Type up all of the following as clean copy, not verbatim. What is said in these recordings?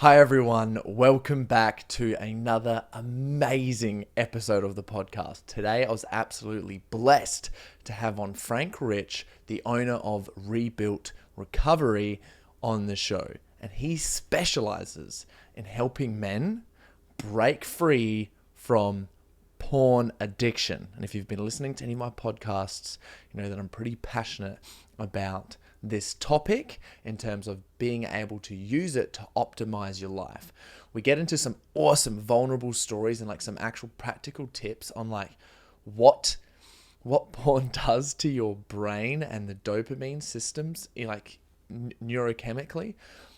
Hi everyone, welcome back to another amazing episode of the podcast. Today I was absolutely blessed to have on Frank Rich, the owner of Rebuilt Recovery, on the show. And he specializes in helping men break free from porn addiction. And if you've been listening to any of my podcasts, you know that I'm pretty passionate about this topic in terms of being able to use it to optimize your life. We get into some awesome vulnerable stories and like some actual practical tips on like what porn does to your brain and the dopamine systems, like neurochemically.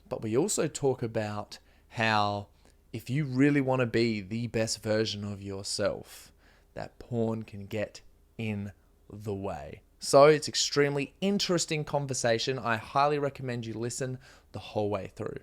But we also talk about how if you really want to be the best version of yourself, that porn can get in the way. So it's extremely interesting conversation. I highly recommend you listen the whole way through.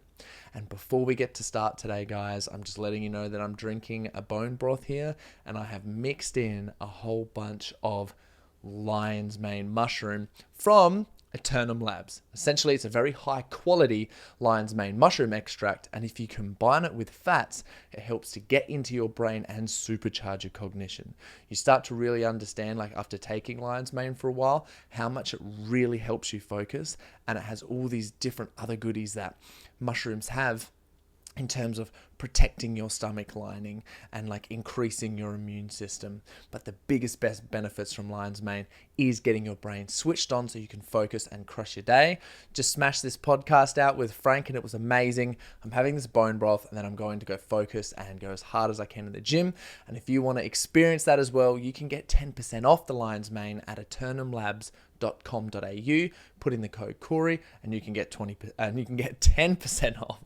And before we get to start today, guys, I'm just letting you know that I'm drinking a bone broth here, and I have mixed in a whole bunch of lion's mane mushroom from Eternum Labs. Essentially, it's a very high quality lion's mane mushroom extract, and if you combine it with fats, it helps to get into your brain and supercharge your cognition. You start to really understand, like after taking lion's mane for a while, how much it really helps you focus, and it has all these different other goodies that mushrooms have in terms of protecting your stomach lining and like increasing your immune system. But the best benefits from lion's mane is getting your brain switched on so you can focus and crush your day. Just smashed this podcast out with Frank and it was amazing. I'm having this bone broth and then I'm going to go focus and go as hard as I can in the gym. And if you want to experience that as well, you can get 10% off the lion's mane at eternumlabs.com.au. Put in the code Corey and you can get 10% off.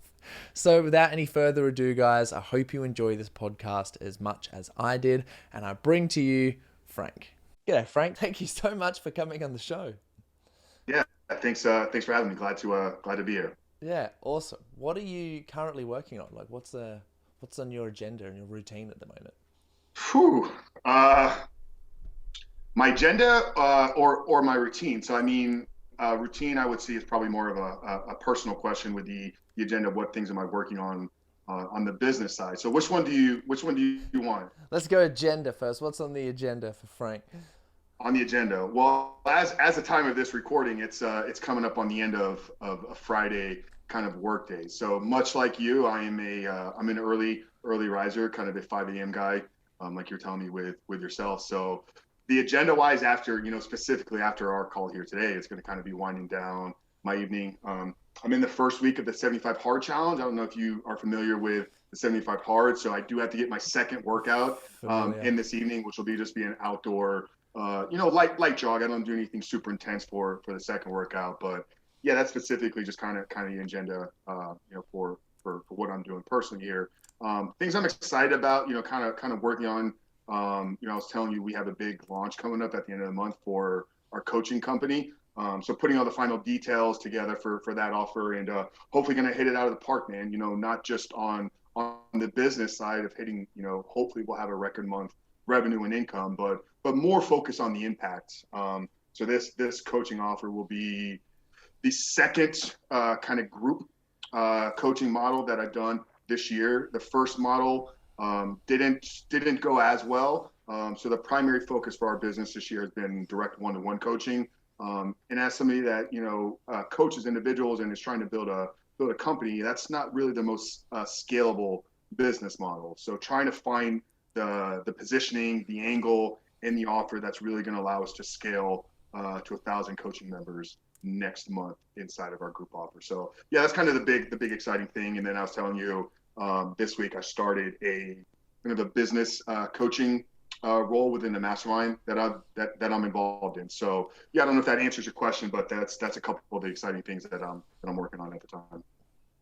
So without any further ado, guys, I hope you enjoy this podcast as much as I did, and I bring to you Frank. G'day, Frank. Thank you so much for coming on the show. Yeah, thanks. Thanks for having me. Glad to be here. Yeah, awesome. What are you currently working on? Like, what's on your agenda and your routine at the moment? Whew. Uh, my agenda or my routine. So I mean, routine I would see is probably more of a personal question with the agenda of what things am I working on the business side. So which one do you want Let's go agenda first. What's on the agenda for Frank? on the agenda? Well, as the time of this recording, it's coming up on the end of a Friday kind of work day. So much like you, I'm an early riser, kind of a 5 a.m. guy, like you're telling me with yourself. So the agenda wise, after specifically after our call here today, it's going to kind of be winding down my evening. I'm in the first week of the 75 hard challenge. I don't know if you are familiar with the 75 hard, so I do have to get my second workout Familiar. in this evening, which will just be an outdoor light jog. I don't do anything super intense for the second workout, but yeah, that's specifically just kind of the agenda, for what I'm doing personally here. Things I'm excited about, kind of working on. I was telling you we have a big launch coming up at the end of the month for our coaching company. So putting all the final details together for that offer, and hopefully going to hit it out of the park, man. Not just on the business side of hitting. Hopefully we'll have a record month revenue and income, but more focus on the impact. So this coaching offer will be the second kind of group coaching model that I've done this year. The first model didn't go as well. So the primary focus for our business this year has been direct one-to-one coaching. And as somebody that coaches individuals and is trying to build a company, that's not really the most scalable business model. So trying to find the positioning, the angle, and the offer that's really going to allow us to scale to 1,000 coaching members next month inside of our group offer. So yeah, that's kind of the big exciting thing. And then I was telling you this week I started a kind of a business coaching role within the mastermind that I'm involved in. So yeah, I don't know if that answers your question, but that's a couple of the exciting things that I'm working on at the time.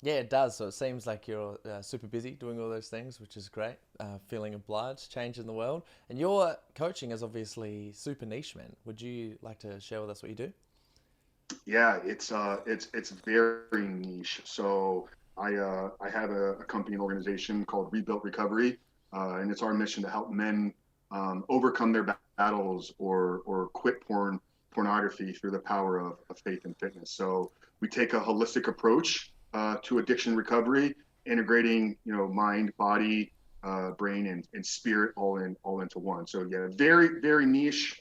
Yeah, it does. So it seems like you're super busy doing all those things, which is great. Feeling obliged, changing the world. And your coaching is obviously super niche, man. Would you like to share with us what you do? Yeah, it's very niche. So I have a company and organization called Rebuilt Recovery, and it's our mission to help men overcome their battles or quit pornography through the power of faith and fitness. So we take a holistic approach to addiction recovery, integrating, mind, body, brain, and spirit all into one. So yeah, very very niche,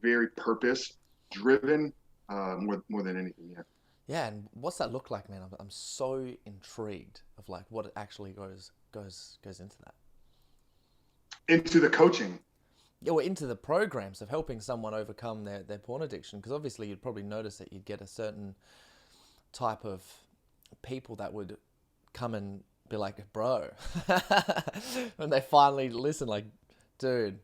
very purpose driven, more than anything. Yeah. Yeah, and what's that look like, man? I'm so intrigued of like what it actually goes into that. Into the coaching. Yeah, well, into the programs of helping someone overcome their porn addiction. Because obviously, you'd probably notice that you'd get a certain type of people that would come and be like, bro, when they finally listen, like, dude,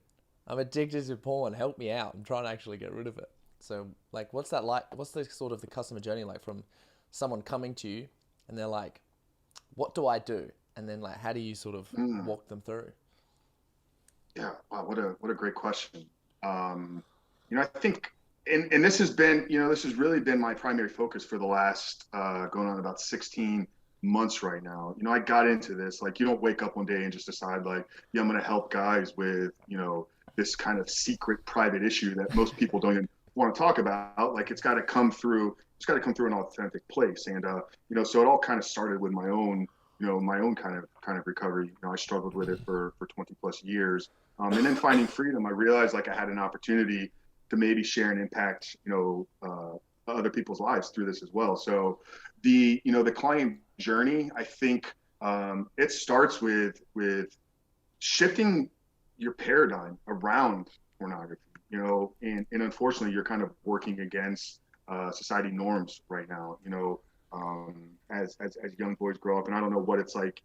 I'm addicted to porn. Help me out. I'm trying to actually get rid of it. So, like, what's that like? What's the sort of the customer journey like from someone coming to you and they're like, what do I do? And then, like, how do you sort of Mm. walk them through? Yeah, wow, what a great question. I think, and this has been, this has really been my primary focus for the last going on about 16 months right now. I got into this like you don't wake up one day and just decide like, yeah, I'm going to help guys with, this kind of secret private issue that most people don't even want to talk about. Like it's got to come through an authentic place. And so it all kind of started with my own kind of recovery. I struggled with it for 20 plus years. And then finding freedom, I realized like I had an opportunity to maybe share and impact, other people's lives through this as well. So the client journey, I think it starts with shifting your paradigm around pornography, and unfortunately you're kind of working against society norms right now, as young boys grow up. And I don't know what it's like.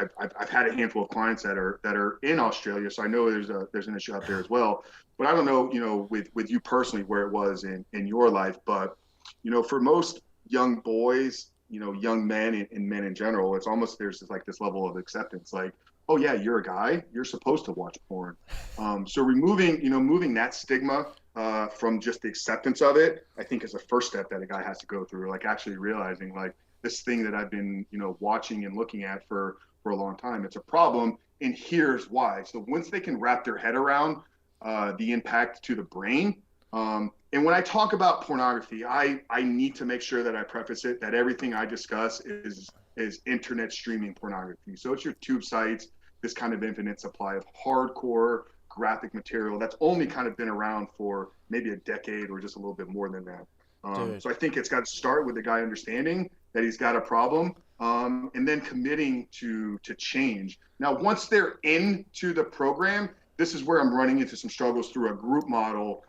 I've had a handful of clients that are in Australia, so I know there's an issue out there as well. But I don't know, with you personally where it was in your life. But for most young boys, young men and men in general, it's almost there's this level of acceptance, like, oh yeah, you're a guy, you're supposed to watch porn. So moving that stigma from just the acceptance of it, I think is the first step that a guy has to go through. Like actually realizing like this thing that I've been, watching and looking at for a long time, it's a problem, and here's why. So once they can wrap their head around the impact to the brain, and when I talk about pornography, I need to make sure that I preface it that everything I discuss is internet streaming pornography. So it's your tube sites, this kind of infinite supply of hardcore graphic material that's only kind of been around for maybe a decade or just a little bit more than that. Dude, So I think it's got to start with the guy understanding that he's got a problem, and then committing to change. Now, once they're into the program, this is where I'm running into some struggles through a group model.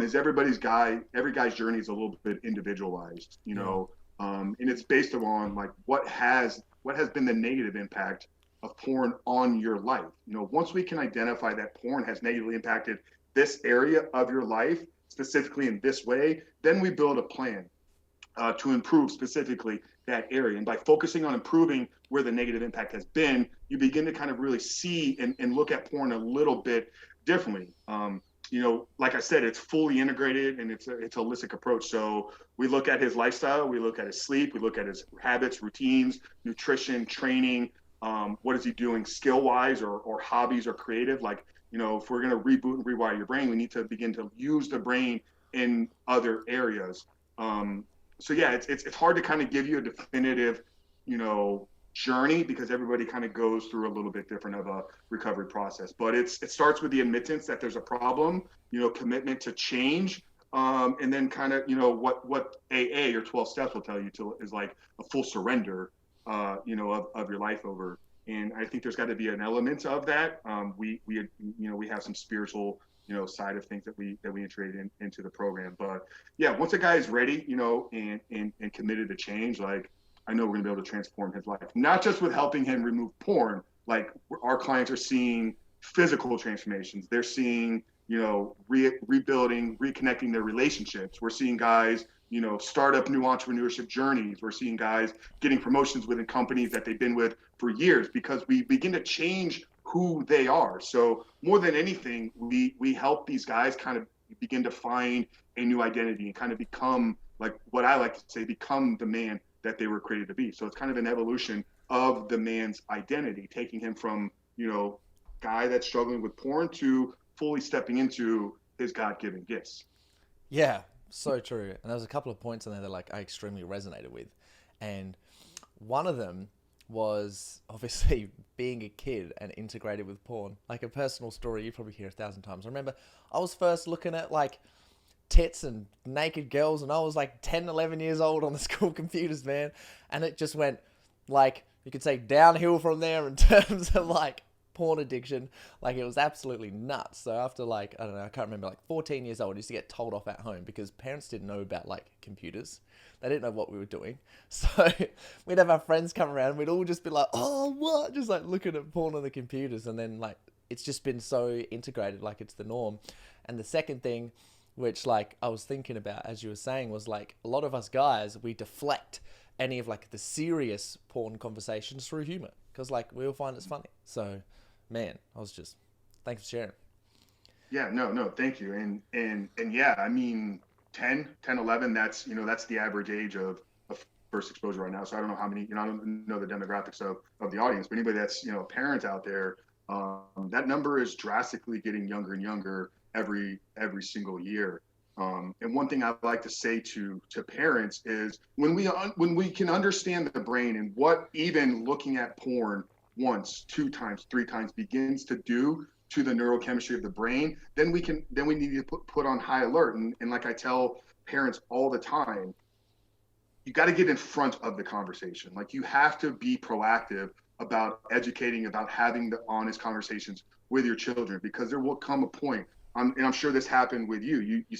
Is every guy's journey is a little bit individualized, yeah. and it's based on like what has been the negative impact of porn on your life. Once we can identify that porn has negatively impacted this area of your life, specifically in this way, then we build a plan to improve specifically that area. And by focusing on improving where the negative impact has been, you begin to kind of really see and look at porn a little bit differently. Like I said, it's fully integrated and it's a holistic approach. So we look at his lifestyle, we look at his sleep, we look at his habits, routines, nutrition, training. What is he doing skill wise or hobbies or creative? Like, if we're going to reboot and rewire your brain, we need to begin to use the brain in other areas. So yeah, it's hard to kind of give you a definitive, journey because everybody kind of goes through a little bit different of a recovery process. But it starts with the admittance that there's a problem, commitment to change, and then kind of what AA or 12 steps will tell you is like a full surrender, of your life over. And I think there's got to be an element of that. We have some spiritual side of things that we integrate into the program. But yeah, once a guy is ready, and committed to change, like I know we're gonna be able to transform his life, not just with helping him remove porn. Like our clients are seeing physical transformations. They're seeing, rebuilding, reconnecting their relationships. We're seeing guys, start up new entrepreneurship journeys. We're seeing guys getting promotions within companies that they've been with for years because we begin to change who they are. So more than anything, we help these guys kind of begin to find a new identity and kind of become, like what I like to say, become the man that they were created to be. So it's kind of an evolution of the man's identity, taking him from, guy that's struggling with porn to fully stepping into his God-given gifts. Yeah, so true. And there was a couple of points in there that like I extremely resonated with. And one of them was obviously being a kid and integrated with porn. Like a personal story you probably hear 1,000 times. I remember I was first looking at like tits and naked girls and I was like 10, 11 years old on the school computers, man. And it just went like, you could say downhill from there in terms of like porn addiction. Like it was absolutely nuts. So after like, I don't know, I can't remember, like 14 years old, I used to get told off at home because parents didn't know about like computers. They didn't know what we were doing. So we'd have our friends come around and we'd all just be like, oh, what? Just like looking at porn on the computers. And then like, it's just been so integrated, like it's the norm. And the second thing, which like I was thinking about as you were saying, was like a lot of us guys, we deflect any of like the serious porn conversations through humor because like we all find it's funny. So man, I was just, thanks for sharing. Yeah, no, thank you. And yeah, I mean, 11, that's the average age of first exposure right now. So I don't know how many, I don't know the demographics of the audience, but anybody that's, a parent out there, that number is drastically getting younger and younger every single year. And one thing I like to say to parents is when we can understand the brain and what even looking at porn once, two times, three times begins to do to the neurochemistry of the brain, then we need to put on high alert. And like I tell parents all the time, you got to get in front of the conversation. Like you have to be proactive about educating, about having the honest conversations with your children, because there will come a point. And I'm sure this happened with you. You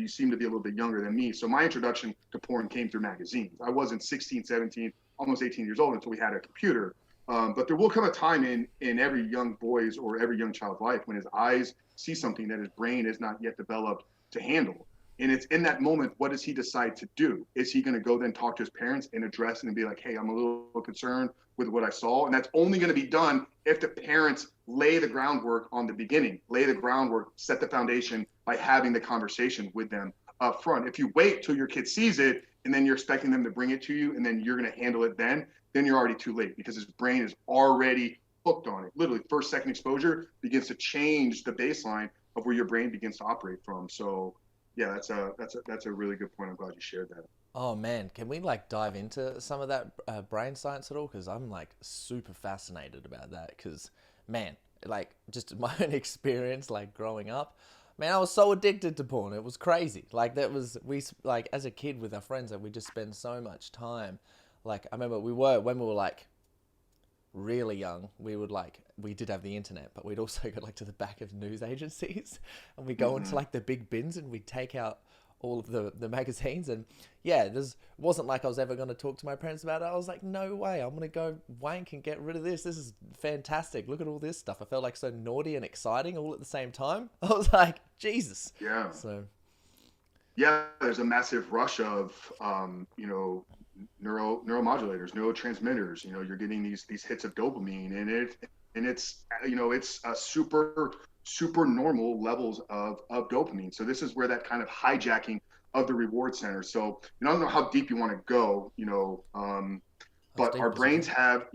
seem to be a little bit younger than me. So my introduction to porn came through magazines. I wasn't 16, 17, almost 18 years old until we had a computer. But there will come a time in every young boy's or every young child's life when his eyes see something that his brain is not yet developed to handle. And it's in that moment, what does he decide to do? Is he going to go then talk to his parents and address it and be like, hey, I'm a little concerned with what I saw? And that's only going to be done if the parents lay the groundwork on the beginning, lay the groundwork, set the foundation by having the conversation with them up front. If you wait till your kid sees it and then you're expecting them to bring it to you and then you're going to handle it then you're already too late because his brain is already hooked on it. Literally, first, second exposure begins to change the baseline of where your brain begins to operate from. So yeah, that's a really good point. I'm glad you shared that. Oh man, can we like dive into some of that brain science at all? Because I'm like super fascinated about that. Because man, like just my own experience, like growing up, man, I was so addicted to porn. It was crazy. Like that was like as a kid with our friends, like we just spend so much time. Like I remember when we were like really young, we did have the internet, but we'd also go like to the back of news agencies and we go into like the big bins and we'd take out all of the magazines. And yeah, this wasn't like I was ever going to talk to my parents about it. I was like, no way, I'm going to go wank and get rid of this. This is fantastic. Look at all this stuff. I felt like so naughty and exciting all at the same time. I was like, Jesus. Yeah. So yeah, there's a massive rush of neuromodulators, neurotransmitters. You're getting these hits of dopamine, and it's it's a super normal levels of dopamine. So this is where that kind of hijacking of the reward center. So I don't know how deep you want to go, but our brains have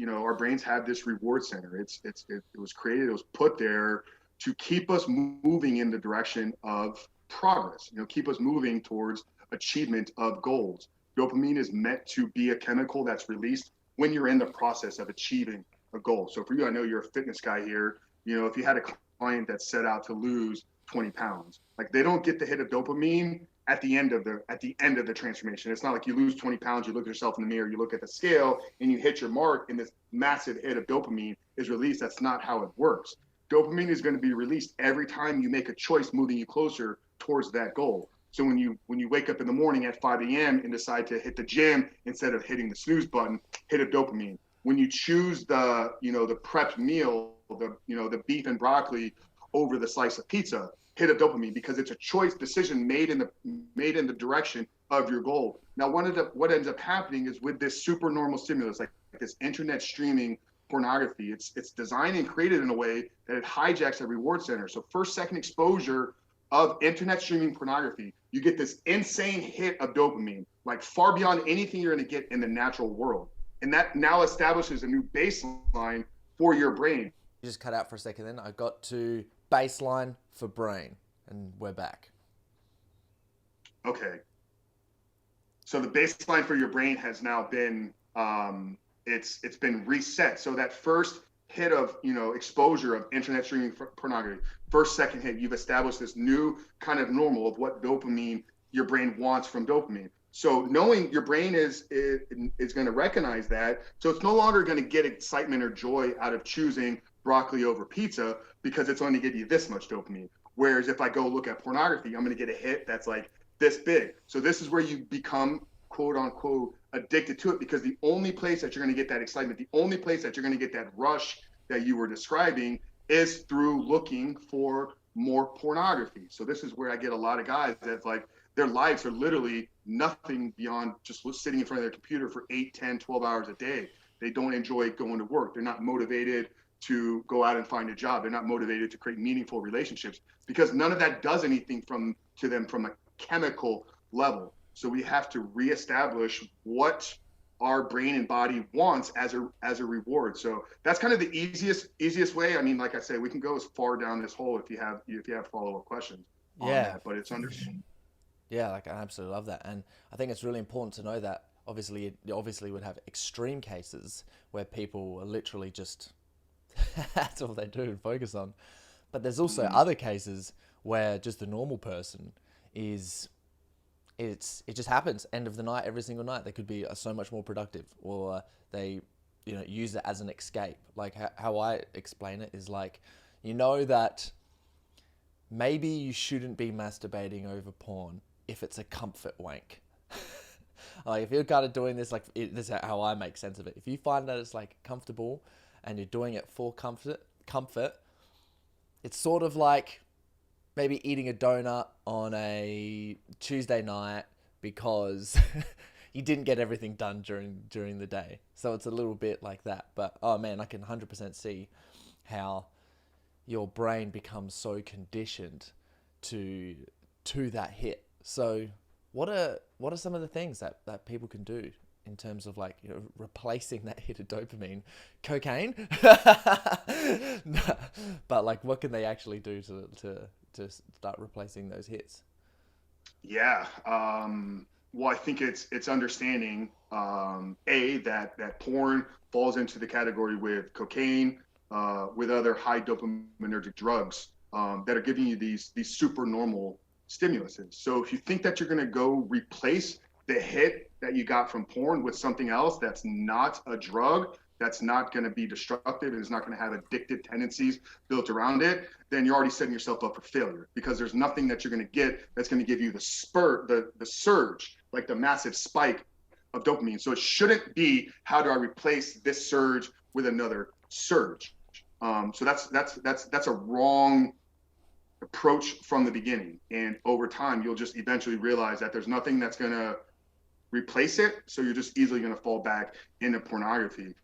this reward center. It was created, it was put there to keep us moving in the direction of progress, keep us moving towards achievement of goals. Dopamine is meant to be a chemical that's released when you're in the process of achieving a goal. So for you, I know you're a fitness guy here. If you had a client that set out to lose 20 pounds, like they don't get the hit of dopamine at the end of the transformation. It's not like you lose 20 pounds, you look at yourself in the mirror, you look at the scale and you hit your mark and this massive hit of dopamine is released. That's not how it works. Dopamine is going to be released every time you make a choice moving you closer towards that goal. So when you wake up in the morning at 5 a.m. and decide to hit the gym instead of hitting the snooze button, hit of dopamine. When you choose the prepped meal, the beef and broccoli over the slice of pizza, hit of dopamine, because it's a choice decision made in the direction of your goal. Now, what ends up happening is with this super normal stimulus, like this internet streaming pornography, it's designed and created in a way that it hijacks the reward center. So first, second exposure of internet streaming pornography, you get this insane hit of dopamine, like far beyond anything you're going to get in the natural world. And that now establishes a new baseline for your brain. you just cut out for a second then. I got to baseline for brain, and we're back. Okay. So the baseline for your brain has now been it's been reset. So that first hit of exposure of internet streaming pornography, first second hit, you've established this new kind of normal of what dopamine your brain wants from dopamine. So knowing your brain is going to recognize that, so it's no longer going to get excitement or joy out of choosing broccoli over pizza because it's only give you this much dopamine. Whereas if I go look at pornography, I'm going to get a hit that's like this big. So this is where you become quote unquote addicted to it, because the only place that you're going to get that excitement, the only place that you're going to get that rush that you were describing is through looking for more pornography. So this is where I get a lot of guys that's like their lives are literally nothing beyond just sitting in front of their computer for 8, 10, 12 hours a day. They don't enjoy going to work. They're not motivated to go out and find a job. They're not motivated to create meaningful relationships because none of that does anything to them from a chemical level. So we have to reestablish what our brain and body wants as a reward. So that's kind of the easiest way. I mean, like I said, we can go as far down this hole if you have follow-up questions on Yeah. that, but it's understanding. Yeah, like I absolutely love that. And I think it's really important to know that obviously would have extreme cases where people are literally just that's all they do and focus on. But there's also other cases where just the normal person is it just happens end of the night every single night. They could be so much more productive, or they use it as an escape. Like how I explain it is like, that maybe you shouldn't be masturbating over porn if it's a comfort wank. Like if you're kind of doing this, like this is how I make sense of it. If you find that it's like comfortable and you're doing it for comfort, it's sort of like maybe eating a donut on a Tuesday night because you didn't get everything done during the day. So it's a little bit like that. But oh man, I can 100% see how your brain becomes so conditioned to that hit. So what are some of the things that people can do in terms of like replacing that hit of dopamine? Cocaine? But like what can they actually do to start replacing those hits? Yeah. Well, I think it's understanding that porn falls into the category with cocaine, with other high dopaminergic drugs that are giving you these super normal stimuluses. So if you think that you're going to go replace the hit that you got from porn with something else that's not a drug, that's not going to be destructive and is not going to have addictive tendencies built around it, then you're already setting yourself up for failure, because there's nothing that you're going to get that's going to give you the spurt, the surge, like the massive spike of dopamine. So it shouldn't be, how do I replace this surge with another surge? So that's a wrong approach from the beginning. And over time, you'll just eventually realize that there's nothing that's going to replace it. So you're just easily going to fall back into pornography.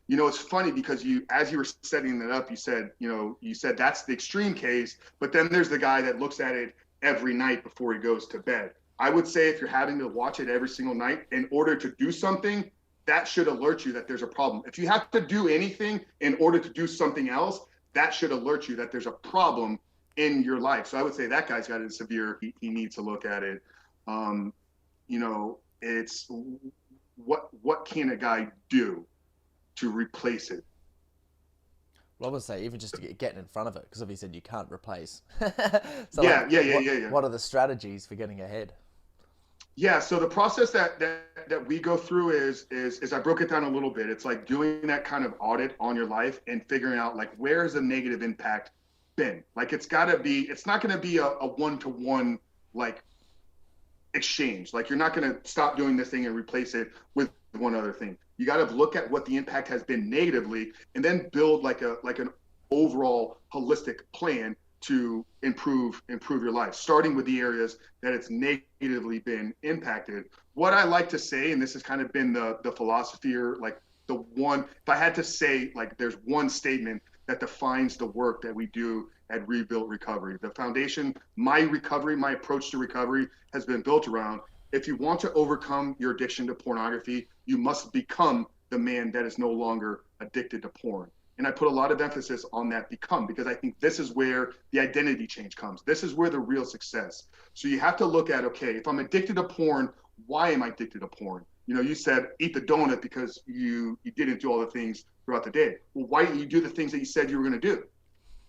It's funny because as you were setting that up, you said that's the extreme case, but then there's the guy that looks at it every night before he goes to bed. I would say if you're having to watch it every single night in order to do something, that should alert you that there's a problem. If you have to do anything in order to do something else, that should alert you that there's a problem in your life. So I would say that guy's got it severe. He needs to look at it. It's what can a guy do to replace it? Well, I would say even just to getting in front of it, because obviously you can't replace. So Yeah, like, yeah. what are the strategies for getting ahead? Yeah, so the process that we go through is I broke it down a little bit. It's like doing that kind of audit on your life and figuring out like where is the negative impact been. Like it's not going to be a one-to-one like exchange. Like you're not going to stop doing this thing and replace it with one other thing. You got to look at what the impact has been negatively and then build like an overall holistic plan to improve your life, starting with the areas that it's negatively been impacted. What I like to say, and this has kind of been the philosophy, or like the one, if I had to say, like there's one statement that defines the work that we do at Rebuilt Recovery. The foundation, my approach to recovery has been built around, if you want to overcome your addiction to pornography, you must become the man that is no longer addicted to porn. And I put a lot of emphasis on that become, because I think this is where the identity change comes. This is where the real success. So you have to look at, okay, if I'm addicted to porn, why am I addicted to porn? You know, you said eat the donut because you didn't do all the things throughout the day. Well, why didn't you do the things that you said you were going to do?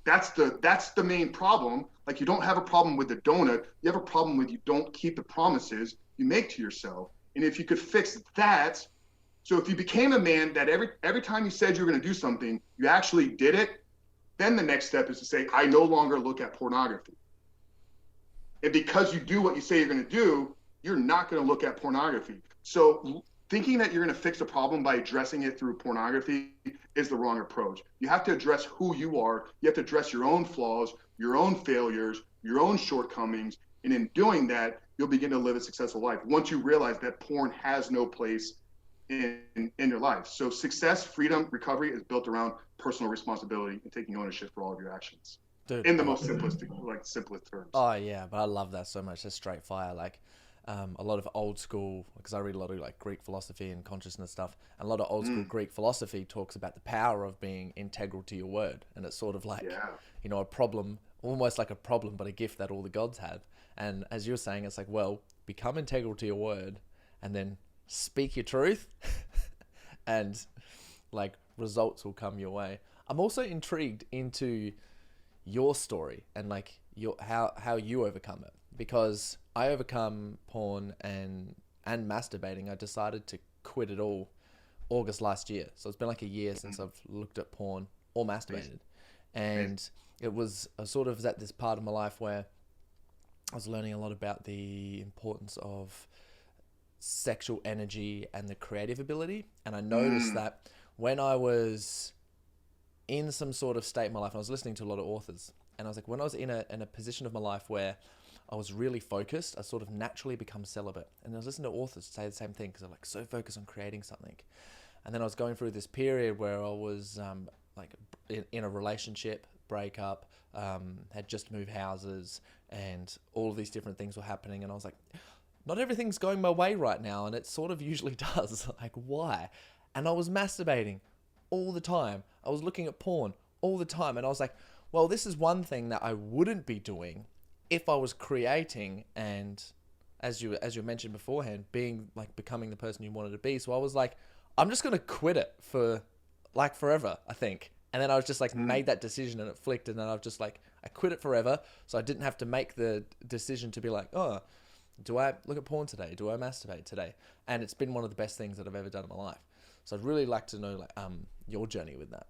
That's the main problem. Like, you don't have a problem with the donut. You have a problem with you don't keep the promises you make to yourself. And if you could fix that, so if you became a man that every time you said you were going to do something, you actually did it, then the next step is to say, I no longer look at pornography. And because you do what you say you're going to do, you're not going to look at pornography. So thinking that you're going to fix a problem by addressing it through pornography is the wrong approach. You have to address who you are. You have to address your own flaws, your own failures, your own shortcomings. And in doing that, you'll begin to live a successful life once you realize that porn has no place in your life. So success, freedom, recovery is built around personal responsibility and taking ownership for all of your actions. Dude, In the most simplest terms. oh yeah, but I love that so much. That's straight fire. Like, a lot of old school, because I read a lot of like Greek philosophy and consciousness stuff, and a lot of old school Greek philosophy talks about the power of being integral to your word, and it's sort of like, you know, a problem, almost like a problem, but a gift that all the gods have. And as you're saying, it's like, well, become integral to your word, and then speak your truth, and like results will come your way. I'm also intrigued into your story and like your how you overcome it, because I overcome porn and masturbating. I decided to quit it all August last year, so it's been like a year since I've looked at porn or masturbated. And it was sort of at this part of my life where I was learning a lot about the importance of sexual energy and the creative ability. And I noticed that when I was in some sort of state in my life, and I was listening to a lot of authors, and I was like, when I was in a position of my life where I was really focused, I sort of naturally become celibate. And I was listening to authors say the same thing, because I'm like so focused on creating something. And then I was going through this period where I was like in a relationship breakup, had just moved houses, and all of these different things were happening. And I was like, not everything's going my way right now, and it sort of usually does. Like, why? And I was masturbating all the time. I was looking at porn all the time, and I was like, well, this is one thing that I wouldn't be doing if I was creating, and as you mentioned beforehand, being like becoming the person you wanted to be. So I was like, I'm just gonna quit it for like forever, I think. And then I was just like made that decision, and it flicked, and then I've just like, I quit it forever, so I didn't have to make the decision to be like, oh, do I look at porn today? Do I masturbate today? And it's been one of the best things that I've ever done in my life. So I'd really like to know like your journey with that.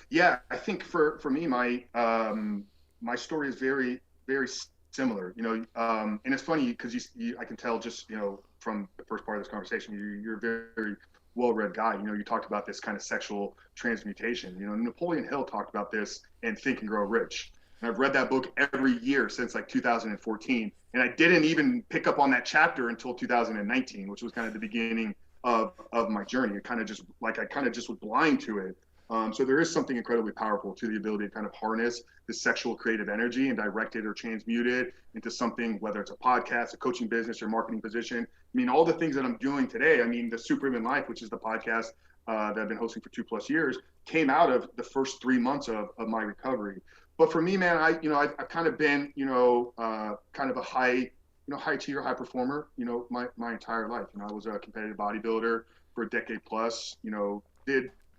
Yeah, I think for me, my story is very, very similar, you know, and it's funny because I can tell just, you know, from the first part of this conversation, you're a very, very well-read guy. You know, you talked about this kind of sexual transmutation. You know, Napoleon Hill talked about this in Think and Grow Rich. And I've read that book every year since like 2014. And I didn't even pick up on that chapter until 2019, which was kind of the beginning of my journey. It kind of just like, I kind of just was blind to it. So there is something incredibly powerful to the ability to kind of harness the sexual creative energy and direct it or transmute it into something, whether it's a podcast, a coaching business, or marketing position. I mean, all the things that I'm doing today, I mean, the Superhuman Life, which is the podcast that I've been hosting for 2+ years, came out of the first 3 months of my recovery. But for me, man, I've kind of been, kind of a high achiever, high performer, my entire life. I was a competitive bodybuilder for a decade plus,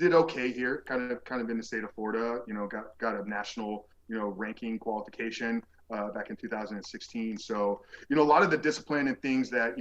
did okay here, kind of in the state of Florida, got a national, ranking qualification back in 2016. So, a lot of the discipline and things that,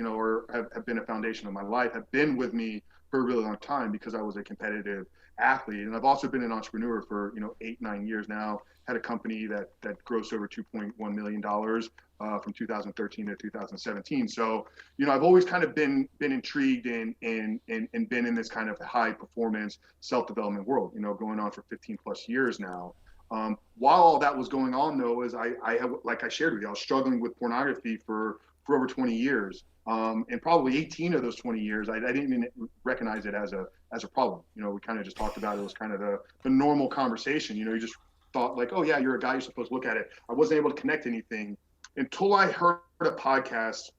have been a foundation of my life have been with me for a really long time because I was a competitive athlete. And I've also been an entrepreneur for, 8-9 years now, had a company that grossed over $2.1 million from 2013 to 2017. So, I've always kind of been intrigued and been in this kind of high performance self-development world, going on for 15+ years now. While all that was going on, though, is I have, like I shared with you, I was struggling with pornography for over 20 years. And probably 18 of those 20 years, I didn't even recognize it as a problem. We kind of just talked about it. It was kind of the normal conversation. You just thought like, oh yeah, you're a guy, you're supposed to look at it. I wasn't able to connect anything until I heard a podcast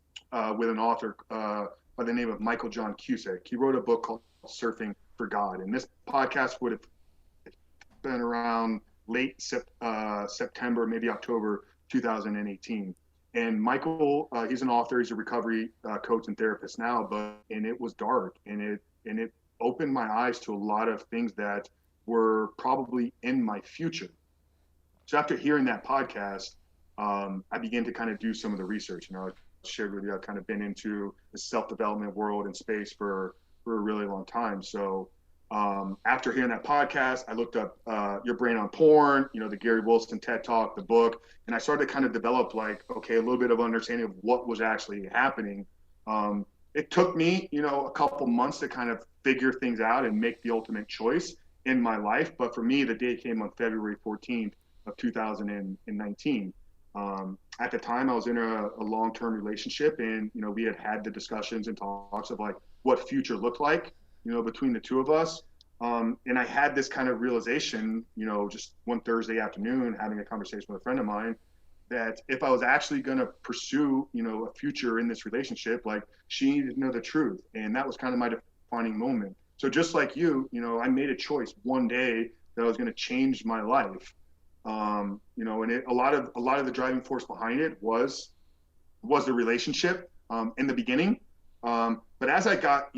with an author by the name of Michael John Cusick. He wrote a book called Surfing for God. And this podcast would have been around late September, maybe October 2018. And Michael, he's an author, he's a recovery coach and therapist now, and it was dark, and it opened my eyes to a lot of things that were probably in my future. So after hearing that podcast, I began to kind of do some of the research. I shared with you, I've kind of been into the self-development world and space for a really long time. So after hearing that podcast, I looked up Your Brain on Porn, the Gary Wilson TED Talk, the book, and I started to kind of develop like, okay, a little bit of understanding of what was actually happening. It took me, a couple months to kind of figure things out and make the ultimate choice in my life. But for me, the day came on February 14th of 2019. At the time, I was in a long-term relationship, and we had the discussions and talks of like what future looked like, between the two of us. And I had this kind of realization, just one Thursday afternoon, having a conversation with a friend of mine, that if I was actually going to pursue, a future in this relationship, like she needed to know the truth, and that was kind of my defining moment. So just like I made a choice one day that I was going to change my life. And a lot of the driving force behind it was the relationship in the beginning. But as I got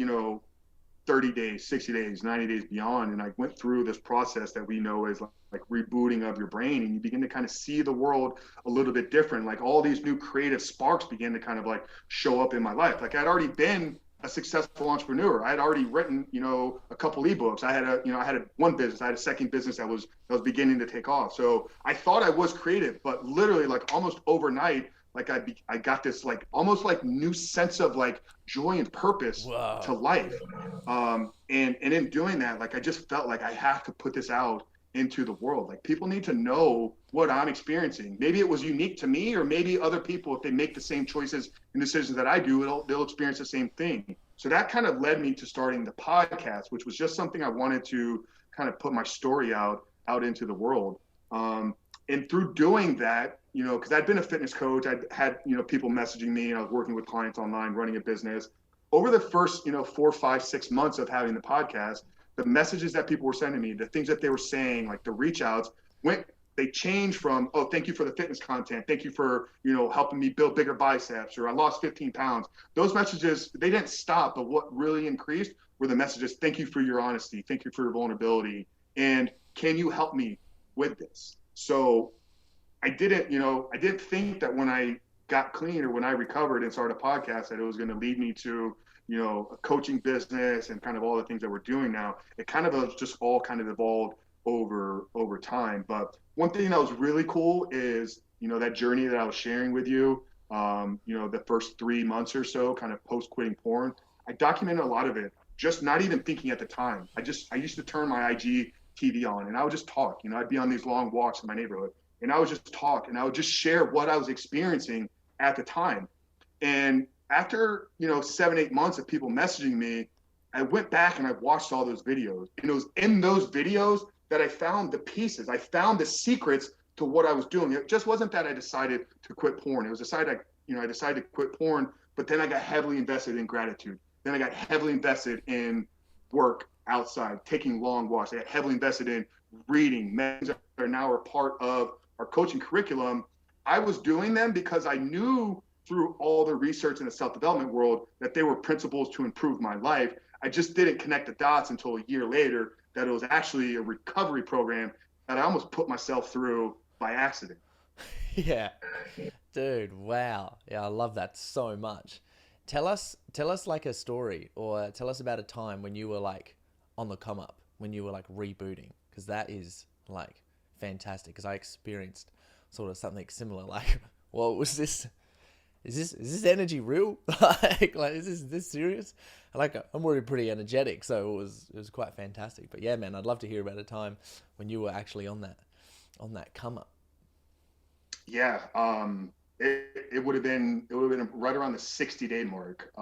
30 days, 60 days, 90 days beyond, and I went through this process that we know as like rebooting of your brain, and you begin to kind of see the world a little bit different. Like all these new creative sparks began to kind of like show up in my life. Like I'd already been a successful entrepreneur. I had already written, a couple ebooks. I had one business. I had a second business that was beginning to take off. So I thought I was creative, but literally like almost overnight, like I got this like almost like new sense of like joy and purpose to Whoa. life. And in doing that, like I just felt like I have to put this out into the world. Like people need to know what I'm experiencing. Maybe it was unique to me, or maybe other people, if they make the same choices and decisions that I do, they'll experience the same thing. So that kind of led me to starting the podcast, which was just something I wanted to kind of put my story out into the world. And through doing that, because I'd been a fitness coach, I'd had, people messaging me, and I was working with clients online, running a business. Over the first, 4, 5, 6 months of having the podcast, the messages that people were sending me, the things that they were saying, like the reach outs, they changed from, oh, thank you for the fitness content. Thank you for, helping me build bigger biceps, or I lost 15 pounds. Those messages, they didn't stop, but what really increased were the messages. Thank you for your honesty. Thank you for your vulnerability. And can you help me with this? So I didn't think that when I got clean or when I recovered and started a podcast that it was going to lead me to, a coaching business and kind of all the things that we're doing now. It kind of just all kind of evolved over time. But one thing that was really cool is, that journey that I was sharing with you, the first 3 months or so, kind of post quitting porn, I documented a lot of it, just not even thinking at the time. I used to turn my IG TV on, and I would just talk. I'd be on these long walks in my neighborhood, and I would just talk, and I would just share what I was experiencing at the time. And after 7, 8 months of people messaging me, I went back and I watched all those videos, and it was in those videos that I found the pieces. I found the secrets to what I was doing. It just wasn't that I decided to quit porn. It was I decided to quit porn, but then I got heavily invested in gratitude. Then I got heavily invested in work outside, taking long walks. I got heavily invested in reading. Men that are now a part of our coaching curriculum. I was doing them because I knew through all the research in the self-development world that they were principles to improve my life. I just didn't connect the dots until a year later that it was actually a recovery program that I almost put myself through by accident. Yeah. Dude, wow. Yeah, I love that so much. Tell us like a story, or tell us about a time when you were like on the come up, when you were like rebooting, because that is like fantastic, because I experienced sort of something similar. Like, what was this? Is this energy real? like is this serious? Like, I'm already pretty energetic, so it was quite fantastic. But yeah, man, I'd love to hear about a time when you were actually on that come up. Yeah, it would have been right around the 60-day mark.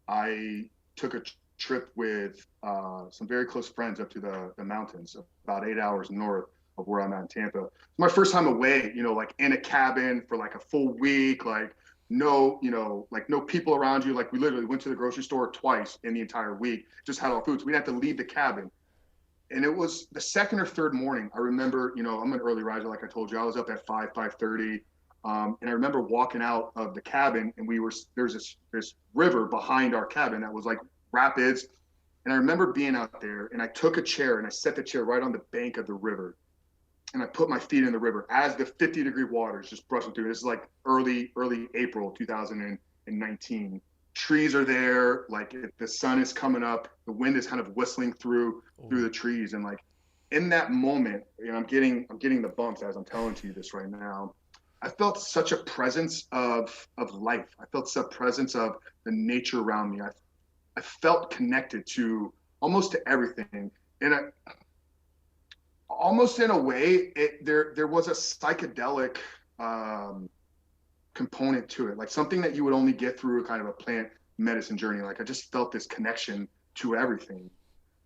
I took a trip with some very close friends up to the mountains, about 8 hours north of where I'm at in Tampa. It's my first time away, like in a cabin for like a full week, like no, like no people around you. Like we literally went to the grocery store twice in the entire week, just had our food. So we didn't have to leave the cabin. And it was the second or third morning. I remember, I'm an early riser, like I told you. I was up at 5:30. And I remember walking out of the cabin, and there's this river behind our cabin that was like rapids. And I remember being out there, and I took a chair and I set the chair right on the bank of the river, and I put my feet in the river as the 50-degree water is just brushing through. This is like early April 2019. Trees are there, like the sun is coming up, the wind is kind of whistling through the trees, and like in that moment, I'm getting the bumps as I'm telling to you this right now. I felt such a presence of life. I felt such a presence of the nature around me. I felt connected to almost to everything, and almost in a way, there was a psychedelic component to it, like something that you would only get through a kind of a plant medicine journey. Like I just felt this connection to everything.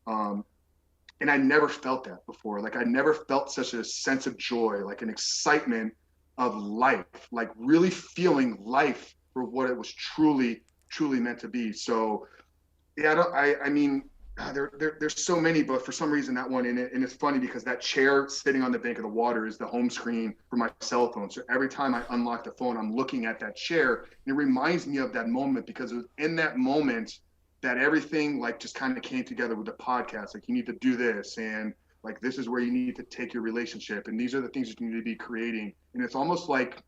And I never felt that before. Like I never felt such a sense of joy, like an excitement of life, like really feeling life for what it was truly meant to be. So yeah, I mean, there's so many, but for some reason that one in it, and it's funny because that chair sitting on the bank of the water is the home screen for my cell phone. So every time I unlock the phone, I'm looking at that chair, and it reminds me of that moment, because it was in that moment that everything like just kind of came together with the podcast. Like you need to do this, and like this is where you need to take your relationship, and these are the things that you need to be creating. And it's almost like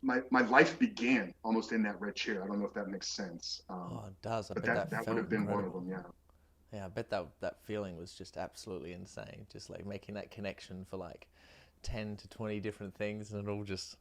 my life began almost in that red chair. I don't know if that makes sense. It does. I But bet that would felt have been one of incredible. them, yeah. Yeah, I bet that feeling was just absolutely insane. Just like making that connection for like 10 to 20 different things, and it all just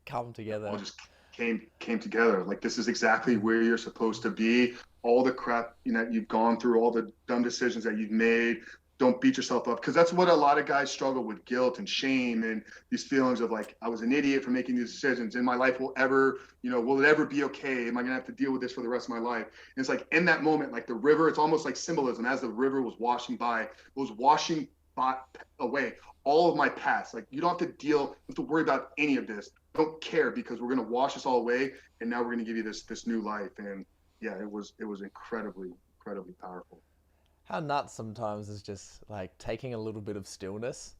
come All together. just came together. Like this is exactly where you're supposed to be. All the crap you've gone through, all the dumb decisions that you've made. Don't beat yourself up, because that's what a lot of guys struggle with: guilt and shame and these feelings of like, I was an idiot for making these decisions. In my life will it ever be okay? Am I gonna have to deal with this for the rest of my life? And it's like in that moment, like the river, it's almost like symbolism. As the river was washing by, it was washing away all of my past. Like you don't have to have to worry about any of this. Don't care, because we're gonna wash this all away, and now we're gonna give you this new life. And yeah, it was incredibly powerful. How nuts sometimes is just like taking a little bit of stillness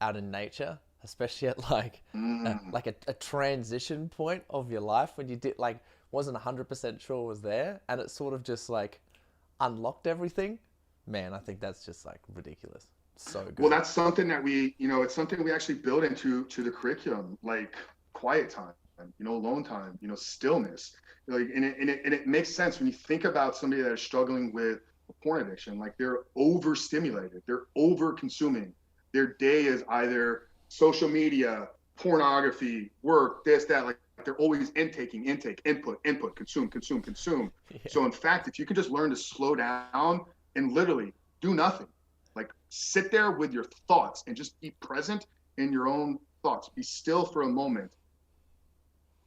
out in nature, especially at like Mm. a transition point of your life when you did like wasn't 100% sure was there, and it sort of just like unlocked everything. Man, I think that's just like ridiculous. So Well, good. that's something that it's something we actually build into the curriculum, like quiet time, alone time, stillness. Like, and it makes sense when you think about somebody that is struggling with a porn addiction. Like they're overstimulated, they're over consuming. Their day is either social media, pornography, work, this, that. Like they're always input, consume. Yeah. So in fact, if you can just learn to slow down and literally do nothing, like sit there with your thoughts and just be present in your own thoughts. Be still for a moment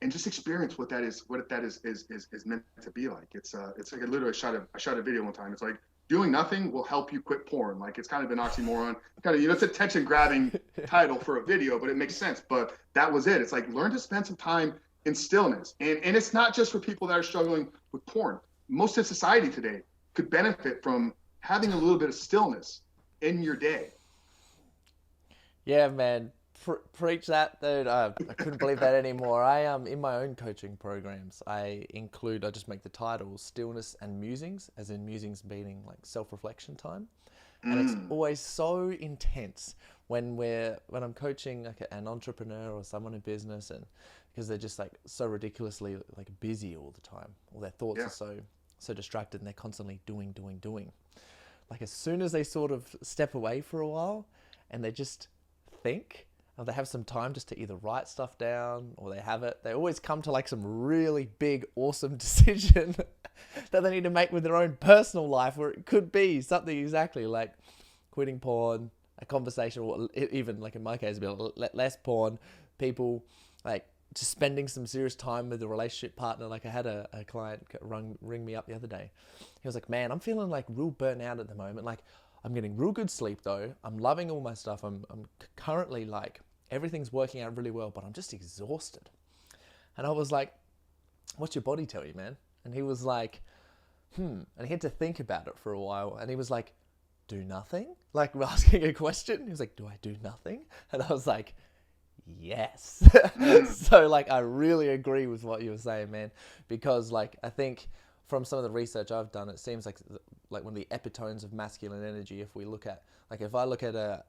and just experience what that is meant to be like. It's like literally I shot a video one time. It's like doing nothing will help you quit porn. Like it's kind of an oxymoron. Kind of it's a attention grabbing title for a video, but it makes sense. But that was it. It's like learn to spend some time in stillness. And it's not just for people that are struggling with porn. Most of society today could benefit from having a little bit of stillness in your day. Yeah, man. Preach that, dude. I couldn't believe that anymore. I in my own coaching programs, I just make the titles stillness and musings, as in musings meaning like self-reflection time. And it's Mm, always so intense when I'm coaching like an entrepreneur or someone in business, and because they're just like so ridiculously like busy all the time, or their thoughts are yeah. so distracted, and they're constantly doing. Like as soon as they sort of step away for a while and they just think, or they have some time just to either write stuff down, or they always come to like some really big awesome decision that they need to make with their own personal life, or it could be something exactly like quitting porn, a conversation, or even like in my case, be less porn, people like just spending some serious time with a relationship partner. Like I had a client ring me up the other day. He was like, man, I'm feeling like real burnt out at the moment. Like I'm getting real good sleep though. I'm loving all my stuff. I'm currently like, everything's working out really well, but I'm just exhausted. And I was like, what's your body tell you, man? And he was like, and he had to think about it for a while. And he was like, do nothing? Like asking a question. He was like, do I do nothing? And I was like, yes. Mm. So like I really agree with what you were saying, man, because like I think from some of the research I've done, it seems like one of the epitones of masculine energy. If we look at like if I look at a